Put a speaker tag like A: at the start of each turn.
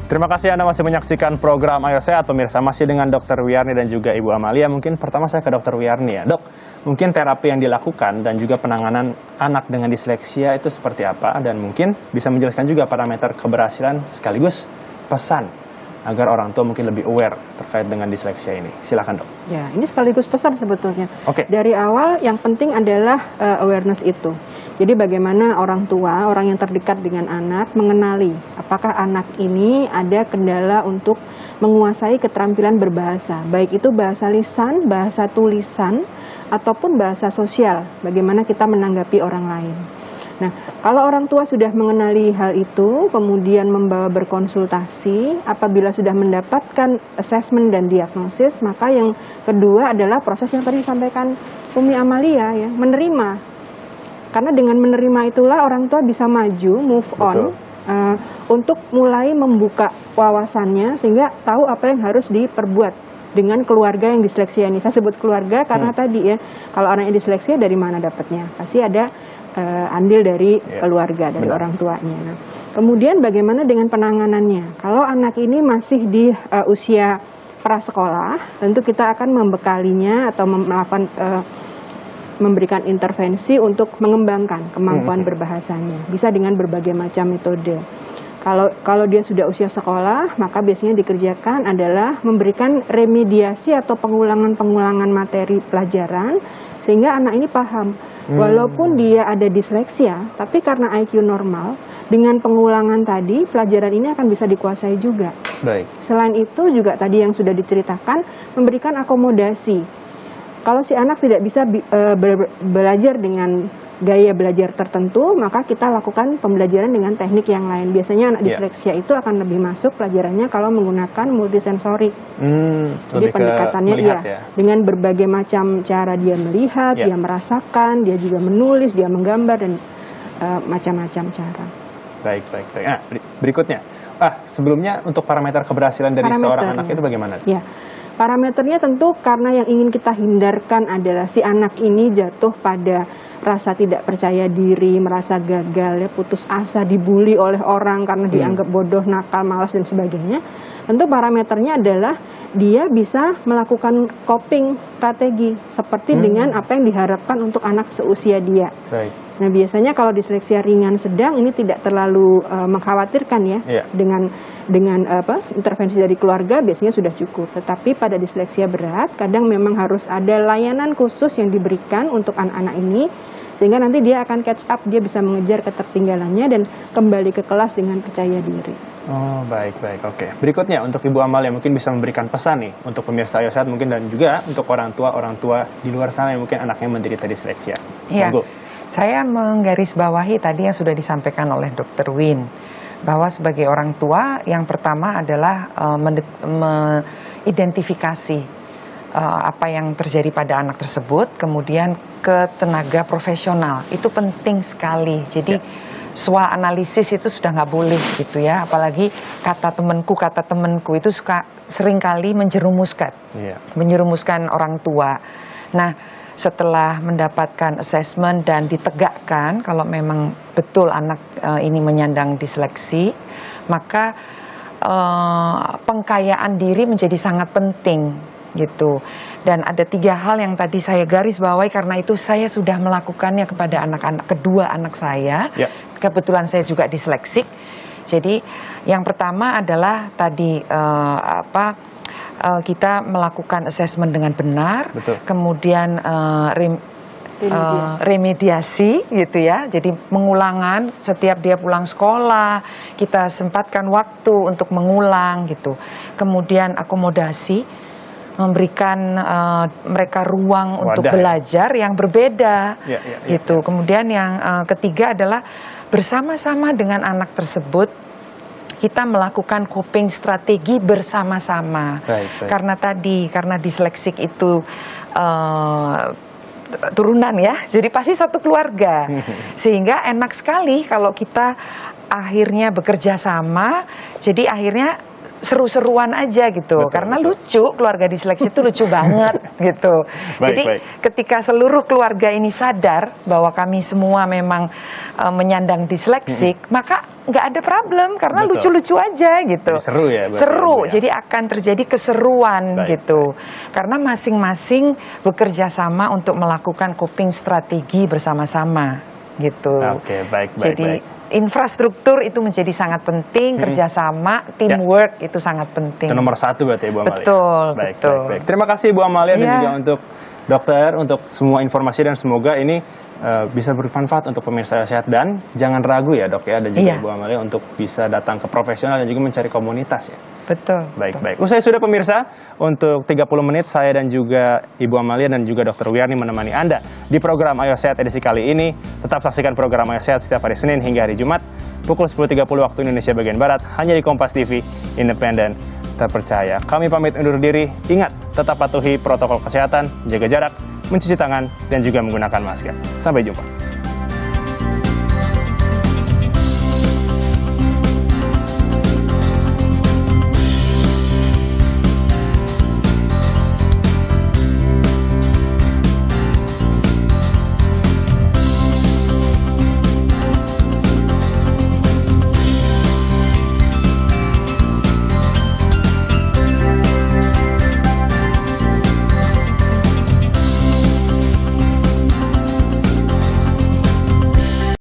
A: Terima kasih Anda masih menyaksikan program Ayo Sehat, pemirsa. Masih dengan Dr. Wiyarni dan juga Ibu Amalia. Mungkin pertama saya ke Dr. Wiyarni ya. Dok, mungkin terapi yang dilakukan dan juga penanganan anak dengan disleksia itu seperti apa? Dan mungkin bisa menjelaskan juga parameter keberhasilan sekaligus pesan agar orang tua mungkin lebih aware terkait dengan disleksia ini. Silakan dok.
B: Ya, ini sekaligus pesan sebetulnya.
A: Oke.
B: Dari awal yang penting adalah awareness itu. Jadi bagaimana orang tua, orang yang terdekat dengan anak mengenali apakah anak ini ada kendala untuk menguasai keterampilan berbahasa. Baik itu bahasa lisan, bahasa tulisan, ataupun bahasa sosial. Bagaimana kita menanggapi orang lain. Nah, kalau orang tua sudah mengenali hal itu, kemudian membawa berkonsultasi, apabila sudah mendapatkan assessment dan diagnosis, maka yang kedua adalah proses yang tadi disampaikan Umi Amalia, ya, menerima. Karena dengan menerima itulah orang tua bisa maju, move on, untuk mulai membuka wawasannya sehingga tahu apa yang harus diperbuat dengan keluarga yang disleksia ini. Saya sebut keluarga karena tadi ya, kalau anak yang disleksia dari mana dapatnya? Pasti ada andil dari keluarga, dari orang tuanya. Nah, kemudian bagaimana dengan penanganannya? Kalau anak ini masih di usia prasekolah, tentu kita akan membekalinya atau melakukan memberikan intervensi untuk mengembangkan kemampuan berbahasanya. Bisa dengan berbagai macam metode. Kalau dia sudah usia sekolah, maka biasanya dikerjakan adalah memberikan remediasi atau pengulangan materi pelajaran sehingga anak ini paham. Walaupun dia ada disleksia, tapi karena IQ normal, dengan pengulangan tadi, pelajaran ini akan bisa dikuasai juga.
A: Baik.
B: Selain itu juga tadi yang sudah diceritakan, memberikan akomodasi. Kalau si anak tidak bisa belajar dengan gaya belajar tertentu, maka kita lakukan pembelajaran dengan teknik yang lain. Biasanya anak disleksia itu akan lebih masuk pelajarannya kalau menggunakan multisensorik. Jadi pendekatannya dengan berbagai macam cara dia melihat, dia merasakan, dia juga menulis, dia menggambar, dan macam-macam cara.
A: Baik. Nah, berikutnya, sebelumnya untuk parameter keberhasilan dari seorang anak itu bagaimana?
B: Ya. Parameternya tentu karena yang ingin kita hindarkan adalah si anak ini jatuh pada rasa tidak percaya diri, merasa gagal, ya, putus asa, dibully oleh orang karena dianggap bodoh, nakal, malas, dan sebagainya. Tentu parameternya adalah dia bisa melakukan coping strategi seperti dengan apa yang diharapkan untuk anak seusia dia.
A: Baik.
B: Nah, biasanya kalau disleksia ringan sedang ini tidak terlalu mengkhawatirkan ya. Dengan intervensi dari keluarga biasanya sudah cukup. Tetapi pada disleksia berat kadang memang harus ada layanan khusus yang diberikan untuk anak-anak ini sehingga nanti dia akan catch up, dia bisa mengejar ketertinggalannya dan kembali ke kelas dengan percaya diri.
A: Oh, baik. Oke. Berikutnya untuk Ibu Amalia mungkin bisa memberikan pesan nih untuk pemirsa Ayo Sehat mungkin dan juga untuk orang tua di luar sana yang mungkin anaknya menderita disleksia.
C: Iya. Saya menggarisbawahi tadi yang sudah disampaikan oleh Dr. Win, bahwa sebagai orang tua yang pertama adalah mengidentifikasi apa yang terjadi pada anak tersebut, kemudian ke tenaga profesional. Itu penting sekali. Jadi SWA analisis itu sudah nggak boleh gitu ya, apalagi kata temanku itu seringkali menjerumuskan orang tua. Nah, setelah mendapatkan assessment dan ditegakkan kalau memang betul anak ini menyandang disleksi, maka pengkayaan diri menjadi sangat penting gitu. Dan ada 3 hal yang tadi saya garis bawahi karena itu saya sudah melakukannya kepada kedua anak saya. Kebetulan saya juga disleksik. Jadi yang pertama adalah tadi kita melakukan assessment dengan benar, kemudian remediasi gitu ya. Jadi mengulangan setiap dia pulang sekolah, kita sempatkan waktu untuk mengulang gitu. Kemudian akomodasi, memberikan mereka ruang untuk belajar yang berbeda gitu. Kemudian yang ketiga adalah bersama-sama dengan anak tersebut kita melakukan coping strategi bersama-sama. Karena disleksik itu turunan ya, jadi pasti satu keluarga. Sehingga enak sekali kalau kita akhirnya bekerja sama, jadi akhirnya seru-seruan aja gitu.
A: Betul,
C: Karena
A: betul.
C: lucu, keluarga disleksi itu lucu banget gitu.
A: Baik,
C: Jadi
A: baik.
C: ketika seluruh keluarga ini sadar bahwa kami semua memang menyandang disleksik, maka nggak ada problem karena
A: Betul.
C: lucu-lucu aja gitu.
A: Jadi seru ya, berarti,
C: Seru,
A: Bu, ya?
C: jadi akan terjadi keseruan
A: Baik,
C: gitu. Karena masing-masing bekerja sama untuk melakukan coping strategi bersama-sama gitu.
A: Oke, baik, baik,
C: Jadi
A: baik.
C: infrastruktur itu menjadi sangat penting, kerjasama, teamwork itu sangat penting.
A: Itu nomor satu berarti Ibu Amalia.
C: Betul,
A: Baik,
C: betul.
A: baik, baik. Terima kasih Ibu Amalia dan
C: Iya.
A: juga untuk dokter untuk semua informasi dan semoga ini bisa bermanfaat untuk pemirsa sehat dan jangan ragu ya dok ya dan juga
C: Iya.
A: Ibu Amalia untuk bisa datang ke profesional dan juga mencari komunitas ya.
C: Betul.
A: Baik,
C: betul.
A: baik. Usai sudah pemirsa, untuk 30 menit saya dan juga Ibu Amalia dan juga Dr. Wiyarni menemani Anda di program Ayo Sehat edisi kali ini. Tetap saksikan program Ayo Sehat setiap hari Senin hingga hari Jumat pukul 10.30 waktu Indonesia bagian Barat hanya di Kompas TV, independen, terpercaya. Kami pamit undur diri. Ingat, tetap patuhi protokol kesehatan, jaga jarak, mencuci tangan, dan juga menggunakan masker. Sampai jumpa.